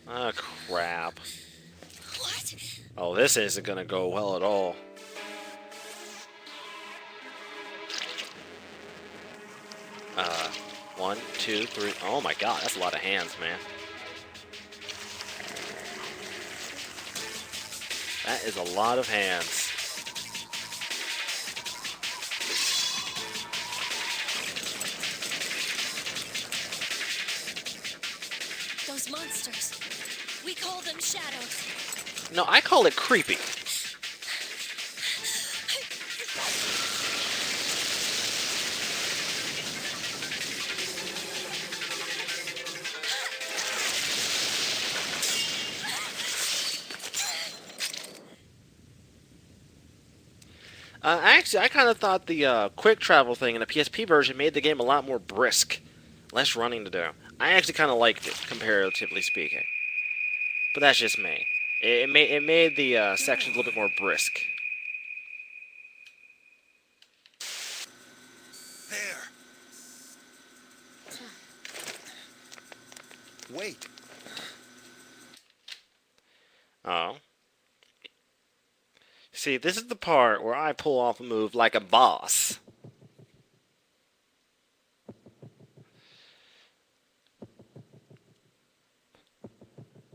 Ah, crap. What? Oh, this isn't gonna go well at all. Uh, 1, 2, 3. Oh my god, that's a lot of hands, man. That is a lot of hands. Those monsters. We call them shadows. No, I call it creepy. Actually, I kind of thought the quick travel thing in the PSP version made the game a lot more brisk. Less running to do. I actually kind of liked it, comparatively speaking. But that's just me. It made the sections a little bit more brisk. There. Wait. Oh. See, this is the part where I pull off a move like a boss.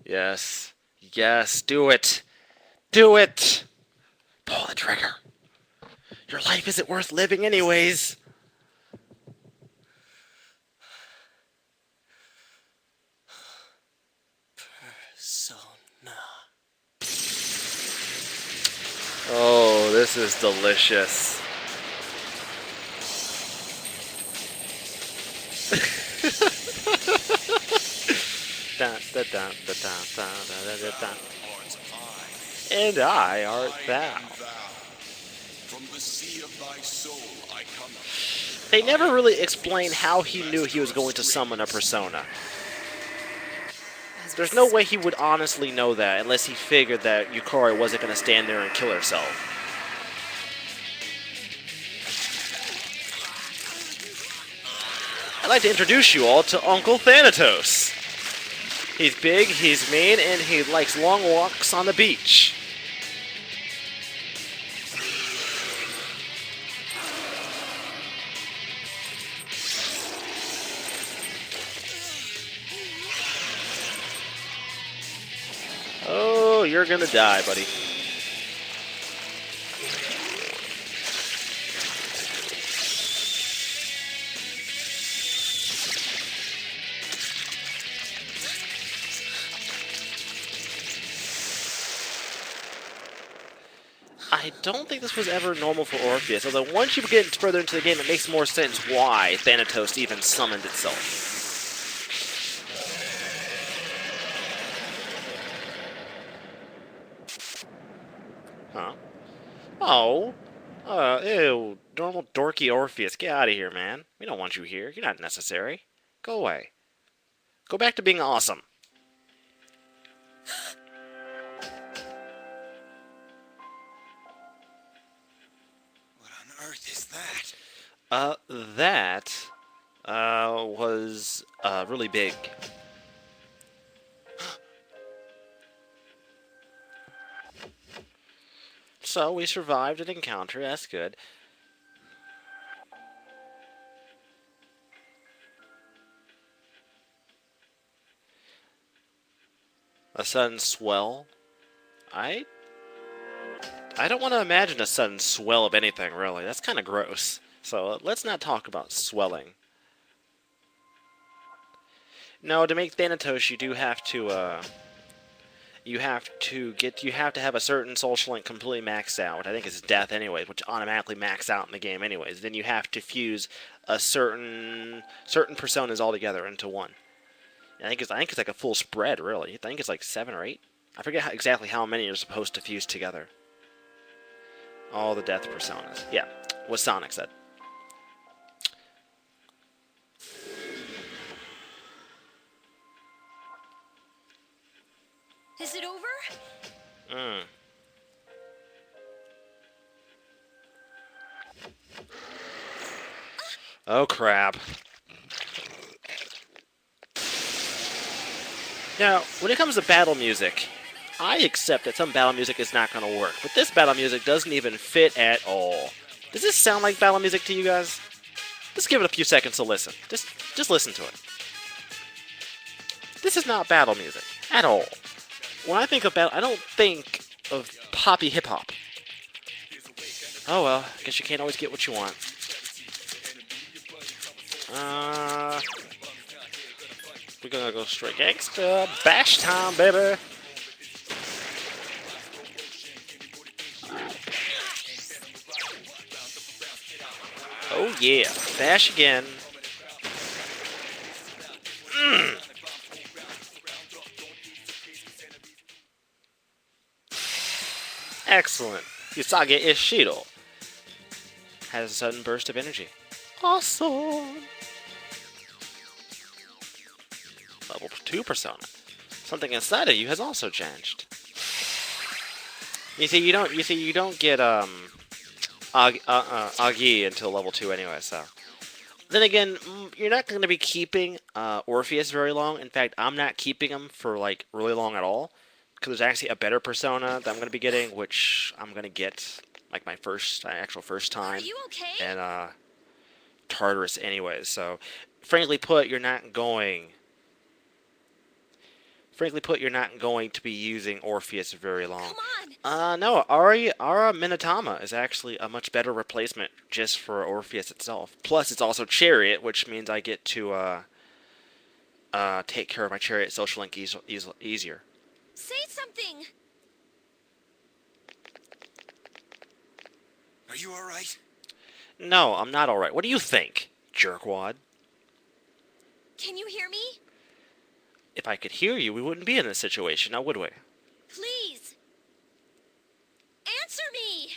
Yes. Yes, do it. Do it! Pull the trigger. Your life isn't worth living anyways. Persona. Oh, this is delicious. And I art thou. From the sea of thy soul I come. They never really explain how he knew he was going to summon a persona. There's no way he would honestly know that unless he figured that Yukari wasn't going to stand there and kill herself. I'd like to introduce you all to Uncle Thanatos. He's big, he's mean, and he likes long walks on the beach. Oh, you're gonna die, buddy. I don't think this was ever normal for Orpheus, although once you get further into the game, it makes more sense why Thanatos even summoned itself. Huh? Oh. Ew. Normal dorky Orpheus. Get out of here, man. We don't want you here. You're not necessary. Go away. Go back to being awesome. What on earth is that? That, was, really big. So, we survived an encounter. That's good. A sudden swell. I don't want to imagine a sudden swell of anything, really. That's kind of gross. So let's not talk about swelling. No, to make Thanatos, you do have to, you have to have a certain social link completely maxed out. I think it's death anyways, which automatically max out in the game anyways. Then you have to fuse a certain personas all together into one. I think it's like a full spread, really. I think it's like 7 or 8. I forget exactly how many you're supposed to fuse together. All the death personas. Yeah, what Sonic said. Is it over? Mm. Oh crap. Now, when it comes to battle music, I accept that some battle music is not going to work, but this battle music doesn't even fit at all. Does this sound like battle music to you guys? Just give it a few seconds to listen. Just listen to it. This is not battle music at all. When I think of battle, I don't think of poppy hip hop. Oh well, I guess you can't always get what you want. We're gonna go straight gangsta. Bash time, baby. Oh yeah, bash again. Excellent. Usagi Ishido has a sudden burst of energy. Awesome. Level 2 persona. Something inside of you has also changed. You see, you don't get Agi until level 2 anyway. So, then again, you're not going to be keeping Orpheus very long. In fact, I'm not keeping him for like really long at all, because there's actually a better persona that I'm going to be getting, which I'm going to get like my actual first time. Are you okay? And Tartarus anyways. So, frankly put, you're not going to be using Orpheus very long. Come on. No, Ara Minatama is actually a much better replacement just for Orpheus itself. Plus, it's also Chariot, which means I get to take care of my Chariot social link easier. Say something. Are you alright? No, I'm not alright. What do you think, jerkwad? Can you hear me? If I could hear you, we wouldn't be in this situation, now would we? Please. Answer me.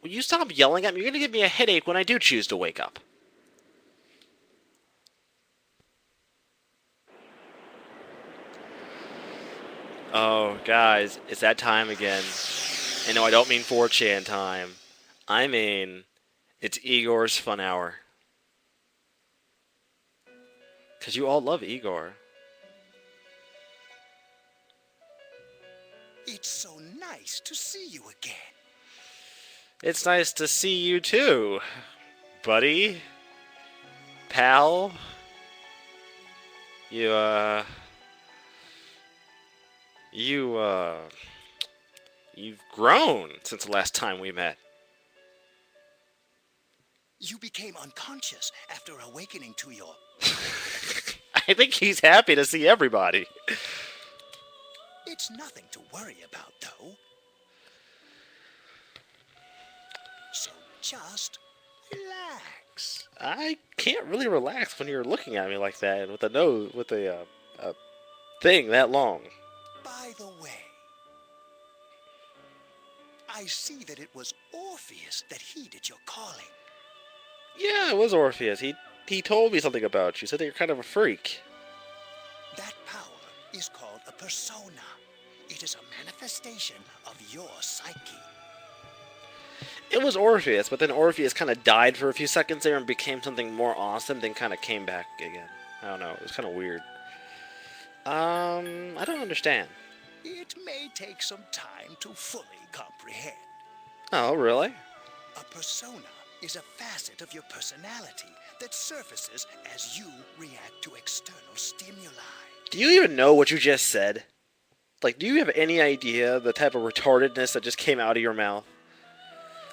Will you stop yelling at me? You're going to give me a headache when I do choose to wake up. Oh, guys, it's that time again. And no, I don't mean 4chan time. I mean, it's Igor's fun hour. Because you all love Igor. It's so nice to see you again. It's nice to see you too, buddy. Pal. You've grown since the last time we met. You became unconscious after awakening to your... I think he's happy to see everybody. It's nothing to worry about, though. So just relax. I can't really relax when you're looking at me like that with a thing that long. By the way, I see that it was Orpheus that heeded your calling. Yeah, it was Orpheus. He told me something about you. Said that you're kind of a freak. That power is called a persona. It is a manifestation of your psyche. It was Orpheus, but then Orpheus kind of died for a few seconds there and became something more awesome, then kind of came back again. I don't know. It was kind of weird. I don't understand. It may take some time to fully comprehend. Oh, really? A persona is a facet of your personality that surfaces as you react to external stimuli. Do you even know what you just said? Like, do you have any idea the type of retardedness that just came out of your mouth?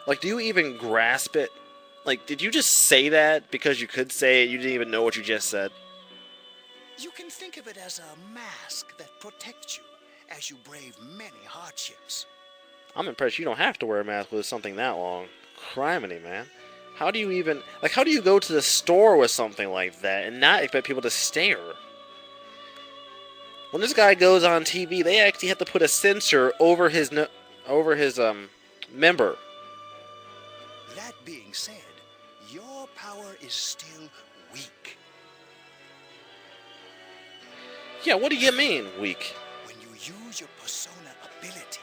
Like, do you even grasp it? Like, did you just say that because you could say it, you didn't even know what you just said? You can think of it as a mask that protects you as you brave many hardships. I'm impressed you don't have to wear a mask with something that long. Criminy, man. How do you go to the store with something like that and not expect people to stare? When this guy goes on TV, they actually have to put a sensor over his member. That being said, your power is still weak. Yeah, what do you mean, weak? When you use your persona ability,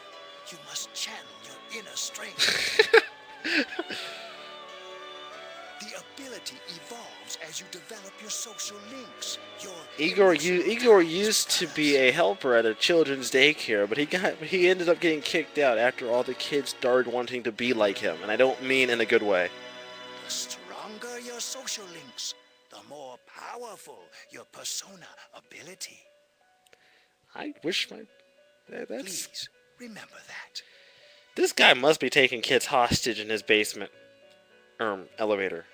you must channel your inner strength. The ability evolves as you develop your social links. Your Igor emotional used ties to with be others. a helper at a children's daycare, but he ended up getting kicked out after all the kids started wanting to be like him, and I don't mean in a good way. The stronger your social links, the more powerful your persona ability. I wish that's Please remember that. this guy must be taking kids hostage in his basement elevator.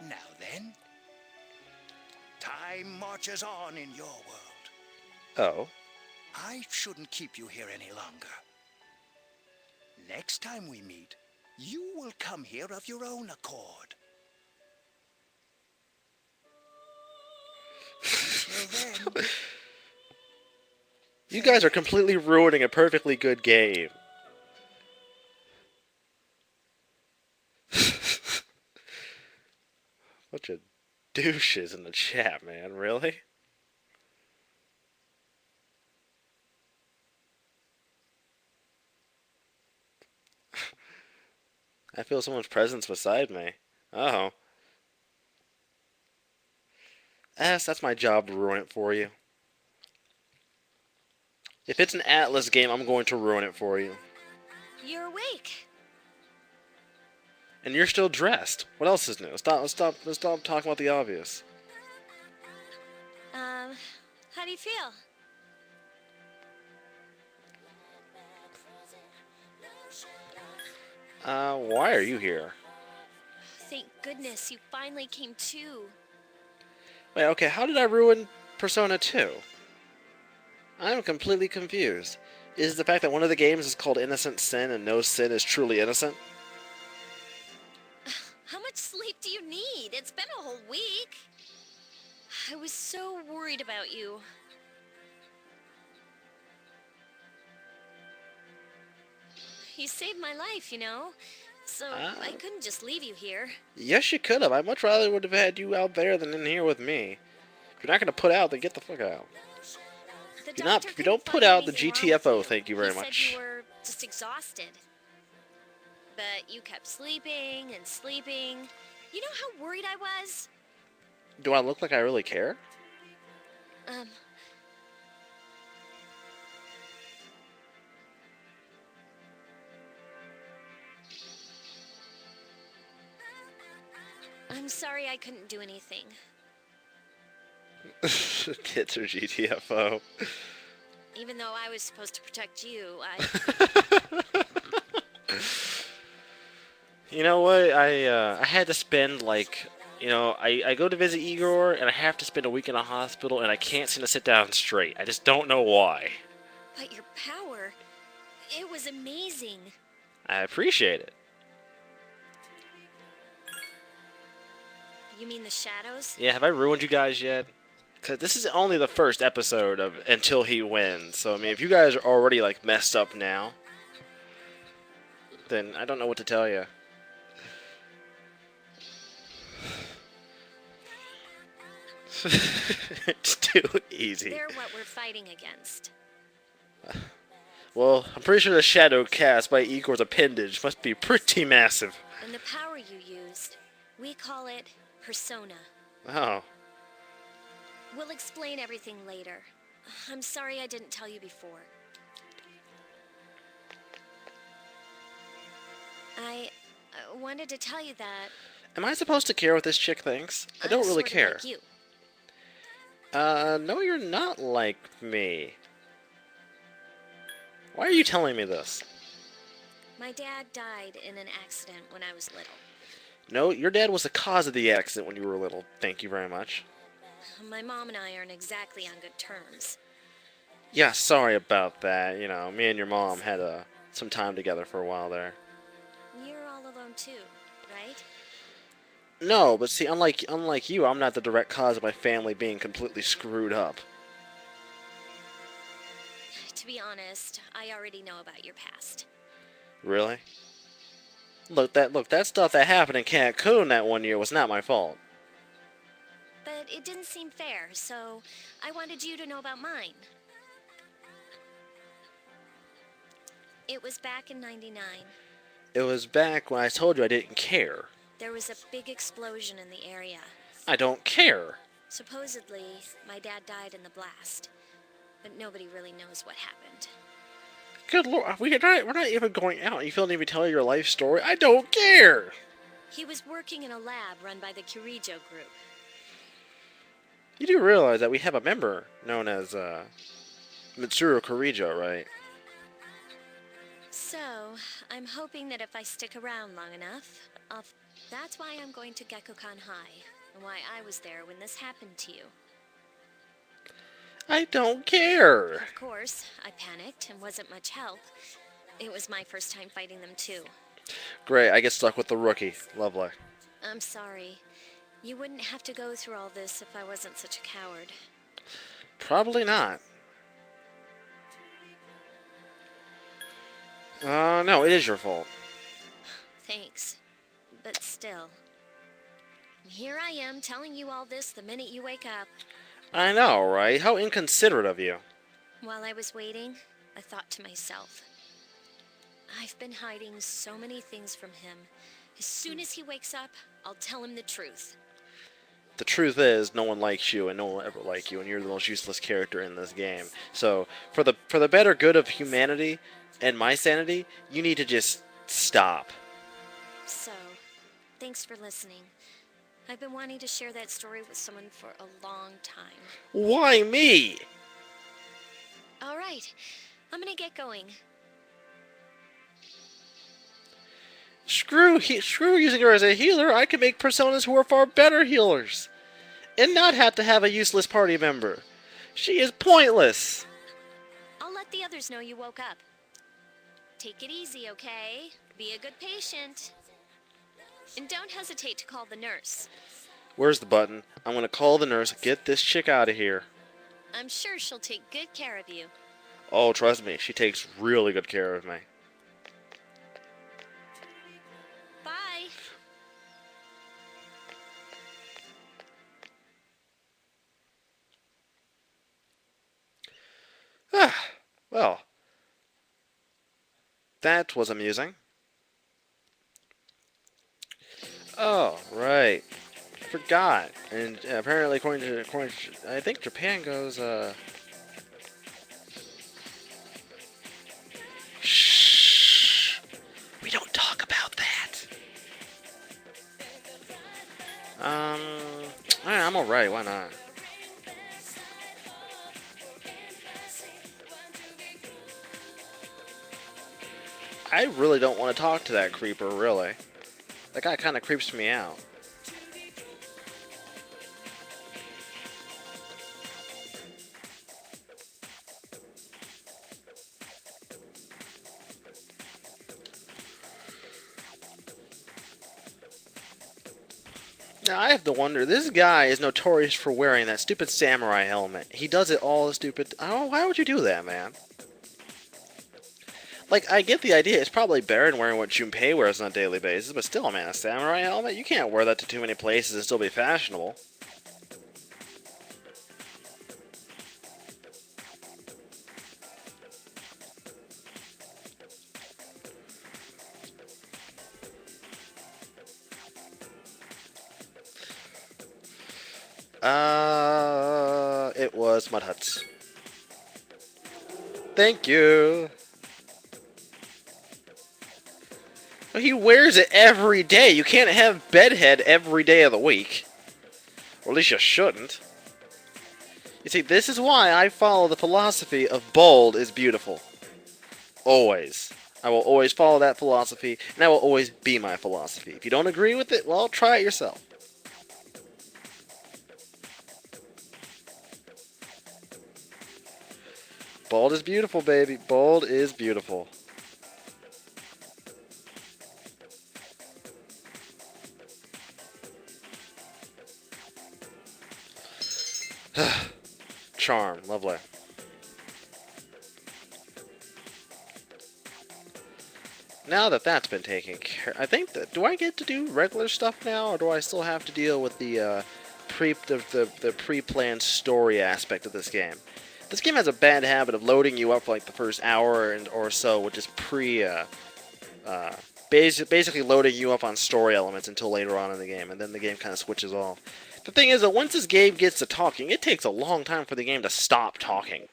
Now then, time marches on in your world. Oh. I shouldn't keep you here any longer. Next time we meet, you will come here of your own accord. Until then, You guys are completely ruining a perfectly good game. Bunch of douches in the chat, man. Really? I feel someone's presence beside me. Oh. That's my job to ruin it for you. If it's an Atlas game, I'm going to ruin it for you. You're awake. And you're still dressed. What else is new? Let's stop talking about the obvious. How do you feel? Why are you here? Thank goodness you finally came to. Wait, okay, how did I ruin Persona 2? I'm completely confused. Is the fact that one of the games is called Innocent Sin and no sin is truly innocent? How much sleep do you need? It's been a whole week. I was so worried about you. You saved my life, you know? So I couldn't just leave you here. Yes, you could have. I much rather would have had you out there than in here with me. If you're not going to put out, then get the fuck out. The If you doctor don't couldn't put find out the anything wrong with GTFO, you. thank you very He much. said you were just exhausted. But you kept sleeping and sleeping. You know how worried I was? Do I look like I really care? I'm sorry I couldn't do anything. Kids are GTFO. Even though I was supposed to protect you, I... You know what? I had to spend I go to visit Igor and I have to spend a week in a hospital and I can't seem to sit down straight. I just don't know why. But your power, it was amazing. I appreciate it. You mean the shadows? Yeah, have I ruined you guys yet? Because this is only the first episode of Until He Wins. So, I mean, if you guys are already, messed up now, then I don't know what to tell you. It's too easy. They're what we're fighting against. Well, I'm pretty sure the shadow cast by Igor's appendage must be pretty massive. And the power you used, we call it persona. Oh. We'll explain everything later. I'm sorry I didn't tell you before. I wanted to tell you that... Am I supposed to care what this chick thinks? I don't I'm really sort of care. like you. No, you're not like me. Why are you telling me this? My dad died in an accident when I was little. No, your dad was the cause of the accident when you were little. Thank you very much. My mom and I aren't exactly on good terms. Yeah, sorry about that. You know, me and your mom had some time together for a while there. You're all alone too, right? No, but see, unlike you, I'm not the direct cause of my family being completely screwed up. To be honest, I already know about your past. Really? Look, that stuff that happened in Cancun that one year was not my fault. But it didn't seem fair, so I wanted you to know about mine. It was back in '99. It was back when I told you I didn't care. There was a big explosion in the area. I don't care. Supposedly, my dad died in the blast, but nobody really knows what happened. Good lord, we're not even going out. You feel need me tell you your life story? I don't care. He was working in a lab run by the Kirijo group. You do realize that we have a member known as Mitsuru Kirijo, right? So, I'm hoping that if I stick around long enough, that's why I'm going to Gekukan High, and why I was there when this happened to you. I don't care. Of course, I panicked and wasn't much help. It was my first time fighting them too. Great, I get stuck with the rookie. Lovely. I'm sorry. You wouldn't have to go through all this if I wasn't such a coward. Probably not. No, it is your fault. Thanks. But still. Here I am telling you all this the minute you wake up. I know, right? How inconsiderate of you. While I was waiting, I thought to myself, I've been hiding so many things from him. As soon as he wakes up, I'll tell him the truth. The truth is, no one likes you, and no one will ever like you, and you're the most useless character in this game. So, for the better good of humanity and my sanity, you need to just stop. So, thanks for listening. I've been wanting to share that story with someone for a long time. Why me? All right, I'm gonna get going. Screw using her as a healer. I can make personas who are far better healers, and not have to have a useless party member. She is pointless. I'll let the others know you woke up. Take it easy, okay? Be a good patient. And don't hesitate to call the nurse. Where's the button? I'm gonna call the nurse. Get this chick out of here. I'm sure she'll take good care of you. Oh, trust me, she takes really good care of me. Bye. Well, that was amusing. Oh, right. Forgot. And apparently, according to, I think Japan goes, shh. We don't talk about that. I'm alright, why not? I really don't want to talk to that creeper, really. That guy kind of creeps me out. Now, I have to wonder, this guy is notorious for wearing that stupid samurai helmet. He does it all stupid. I don't know, why would you do that, man? Like, I get the idea. It's probably better than wearing what Junpei wears on a daily basis, but still, man, a samurai helmet? You can't wear that to too many places and still be fashionable. It was Mud Huts. Thank you. He wears it every day. You can't have bedhead every day of the week. Or at least you shouldn't. You see, this is why I follow the philosophy of bold is beautiful. Always. I will always follow that philosophy, and that will always be my philosophy. If you don't agree with it, well, try it yourself. Bold is beautiful, baby. Bold is beautiful. Charm. Lovely. Now that that's been taken care, I think that, do I get to do regular stuff now, or do I still have to deal with the pre-planned story aspect of this game? This game has a bad habit of loading you up for like the first hour or so with just basically loading you up on story elements until later on in the game, and then the game kind of switches off. The thing is that once this game gets to talking, it takes a long time for the game to stop talking.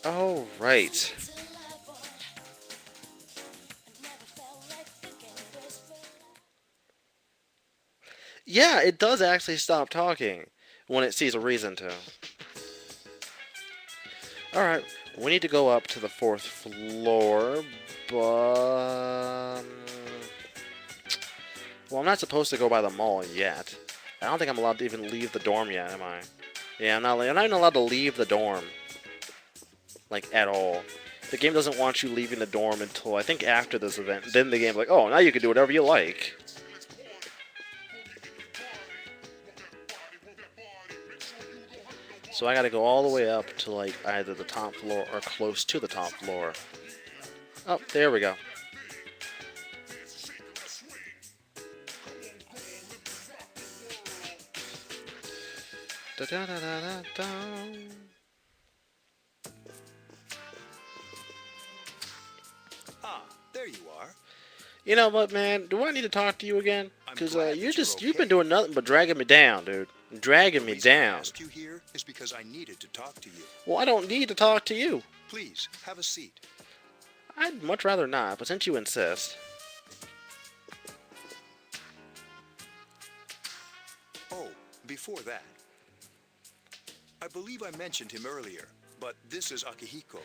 Oh, right. Yeah, it does actually stop talking when it sees a reason to. Alright, we need to go up to the 4th floor, but... Well, I'm not supposed to go by the mall yet. I don't think I'm allowed to even leave the dorm yet, am I? Yeah, I'm not even allowed to leave the dorm. Like, at all. The game doesn't want you leaving the dorm until, I think, after this event. Then the game's like, oh, now you can do whatever you like. So I gotta go all the way up to, like, either the top floor or close to the top floor. Oh, there we go. Da da da da da da. Ah, there you are. You know what, man? Do I need to talk to you again? Because you've been doing nothing but dragging me down, dude. Dragging me The reason I down. asked you here is because I needed to talk to you. Well, I don't need to talk to you. Please, have a seat. I'd much rather not, but since you insist. Oh, before that. I believe I mentioned him earlier, but this is Akihiko.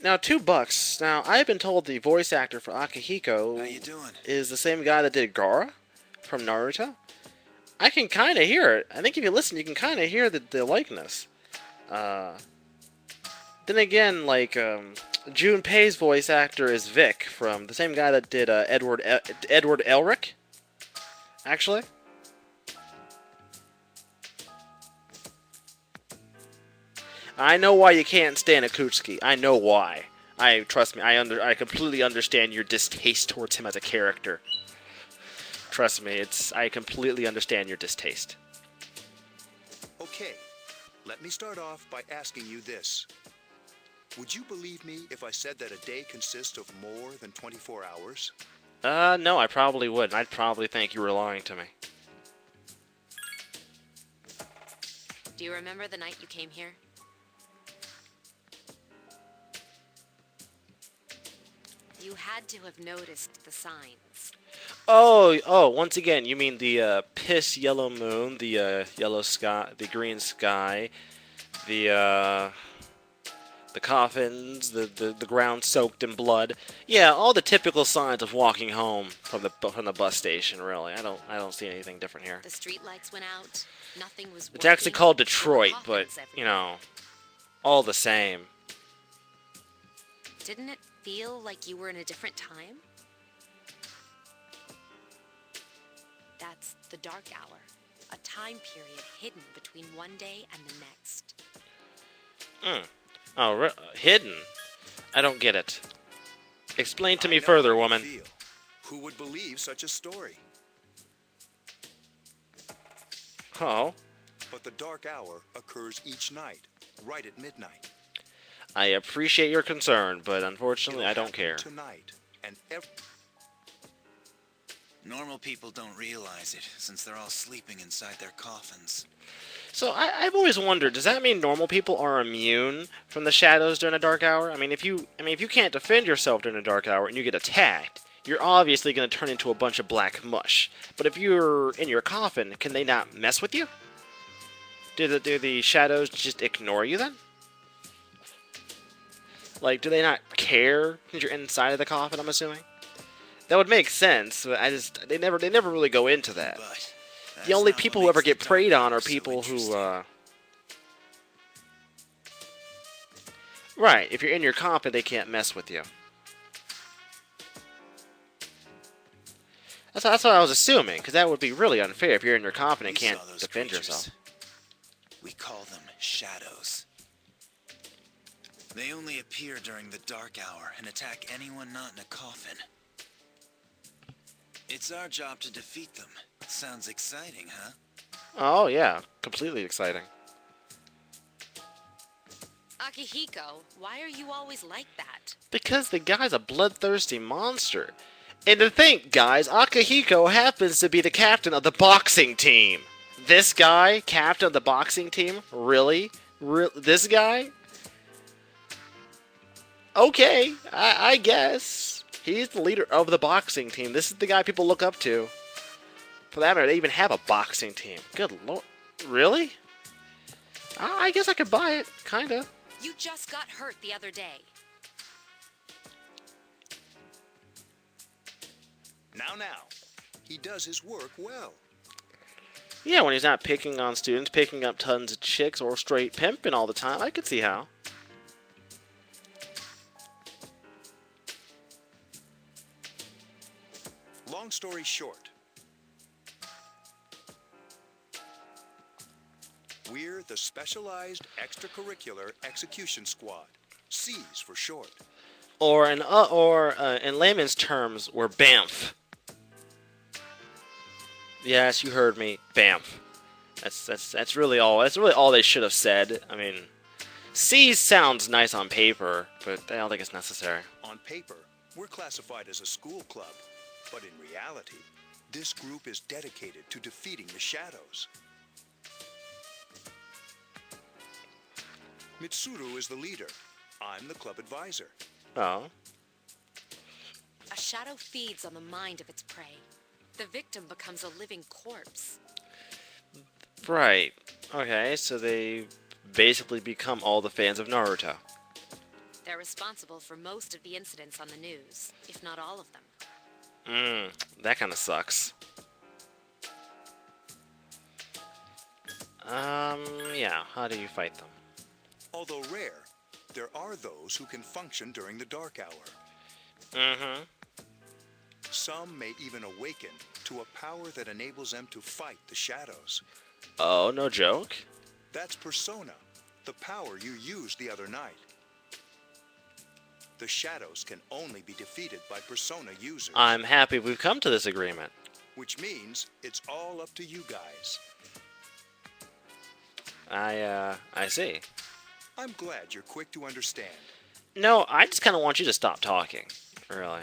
Now, $2. Now, I've been told the voice actor for Akihiko How you doing? is the same guy that did Gaara from Naruto. I can kind of hear it. I think if you listen, you can kind of hear the likeness. Then again, like, Junpei's voice actor is Vic from the same guy that did Edward Elric, actually. I know why you can't stand Akutsuki. I know why. Trust me. I completely understand your distaste towards him as a character. Trust me, I completely understand your distaste. Okay, let me start off by asking you this. Would you believe me if I said that a day consists of more than 24 hours? No, I probably wouldn't. I'd probably think you were lying to me. Do you remember the night you came here? You had to have noticed the signs. Oh, once again, you mean the piss yellow moon, the yellow sky, the green sky, the coffins, the ground soaked in blood. Yeah, all the typical signs of walking home from the bus station. Really, I don't see anything different here. The streetlights went out. Nothing was It's actually working, called there were Detroit, but coffins you everywhere. know, all the same. Didn't it feel like you were in a different time? That's the dark hour, a time period hidden between one day and the next. Oh, hidden? I don't get it. Explain to I me know further, how you woman. feel. Who would believe such a story? Oh, But the dark hour occurs each night, right at midnight. I appreciate your concern, but unfortunately, It'll I don't happen care. Tonight, and Normal people don't realize it, since they're all sleeping inside their coffins. So I've always wondered, does that mean normal people are immune from the shadows during a dark hour? I mean, if you can't defend yourself during a dark hour and you get attacked, you're obviously going to turn into a bunch of black mush. But if you're in your coffin, can they not mess with you? Do the shadows just ignore you then? Like, do they not care since you're inside of the coffin, I'm assuming? That would make sense, but they never really go into that. But The only people who ever get preyed on are people who, Right, if you're in your coffin, they can't mess with you. That's what I was assuming, because that would be really unfair if you're in your coffin and We can't saw those defend creatures. yourself. We call them shadows. They only appear during the dark hour and attack anyone not in a coffin. It's our job to defeat them. Sounds exciting, huh? Oh, yeah. Completely exciting. Akihiko, why are you always like that? Because the guy's a bloodthirsty monster. And to think, guys, Akihiko happens to be the captain of the boxing team. This guy, captain of the boxing team? Really? This guy? Okay, I guess. He's the leader of the boxing team. This is the guy people look up to. For that matter, they even have a boxing team. Good lord. Really? I guess I could buy it. Kinda. You just got hurt the other day. Now. He does his work well. Yeah, when he's not picking on students, picking up tons of chicks, or straight pimping all the time, I could see how. Long story short, we're the Specialized Extracurricular Execution Squad, SEES for short. Or in layman's terms, we're BAMF. Yes, you heard me, BAMF. That's really all. That's really all they should have said. I mean, SEES sounds nice on paper, but I don't think it's necessary. On paper, we're classified as a school club, but in reality, this group is dedicated to defeating the shadows. Mitsuru is the leader. I'm the club advisor. Oh. A shadow feeds on the mind of its prey. The victim becomes a living corpse. Right. Okay, so they basically become all the fans of Naruto. They're responsible for most of the incidents on the news, if not all of them. That kind of sucks. Yeah, how do you fight them? Although rare, there are those who can function during the dark hour. Mm-hmm. Some may even awaken to a power that enables them to fight the shadows. Oh, no joke? That's Persona, the power you used the other night. The shadows can only be defeated by Persona users. I'm happy we've come to this agreement. Which means it's all up to you guys. I see. I'm glad you're quick to understand. No, I just kind of want you to stop talking. Really.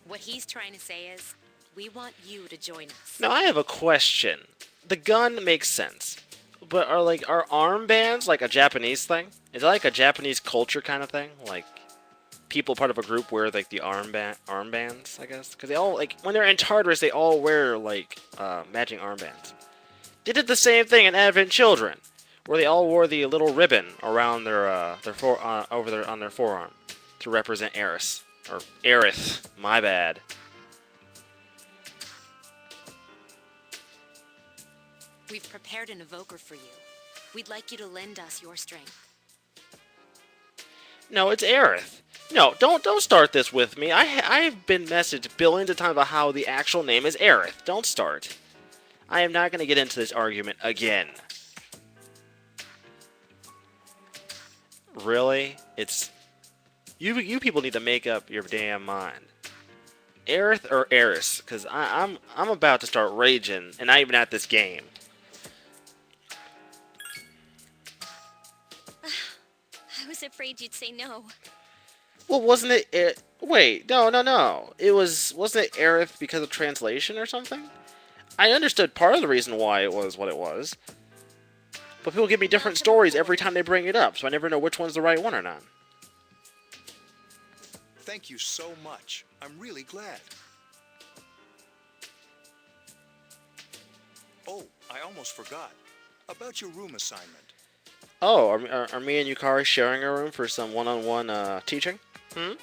What he's trying to say is, we want you to join us. Now, I have a question. The gun makes sense. But are armbands like a Japanese thing? Is it like a Japanese culture kind of thing? Like, people part of a group wear like the armbands, I guess? Because they all, like, when they're in Tartarus, they all wear like matching armbands. They did the same thing in Advent Children, where they all wore the little ribbon around on their forearm to represent Eris. Or Aerith, my bad. We've prepared an evoker for you. We'd like you to lend us your strength. No, it's Aerith. No, don't start this with me. I've been messaged billions of times about how the actual name is Aerith. Don't start. I am not going to get into this argument again. Really? It's... You people need to make up your damn mind. Aerith or Eris? Because I'm about to start raging, and not even at this game. I was afraid you'd say no. Well, wasn't it... Wait, no. Wasn't it Aerith because of translation or something? I understood part of the reason why it was what it was. But people give me different stories every time they bring it up, so I never know which one's the right one or not. Thank you so much. I'm really glad. Oh, I almost forgot. About your room assignment. Oh, are me and Yukari sharing a room for some one-on-one teaching? Why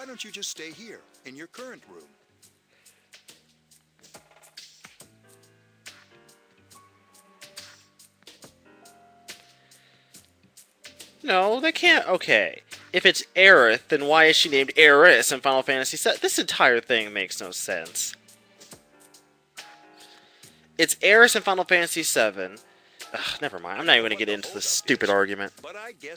don't you just stay here, in your current room? No, they can't. Okay. If it's Aerith, then why is she named Eris in Final Fantasy VII? This entire thing makes no sense. It's Eris in Final Fantasy VII. Ugh, never mind. I'm not even going to get into this stupid argument. But I guess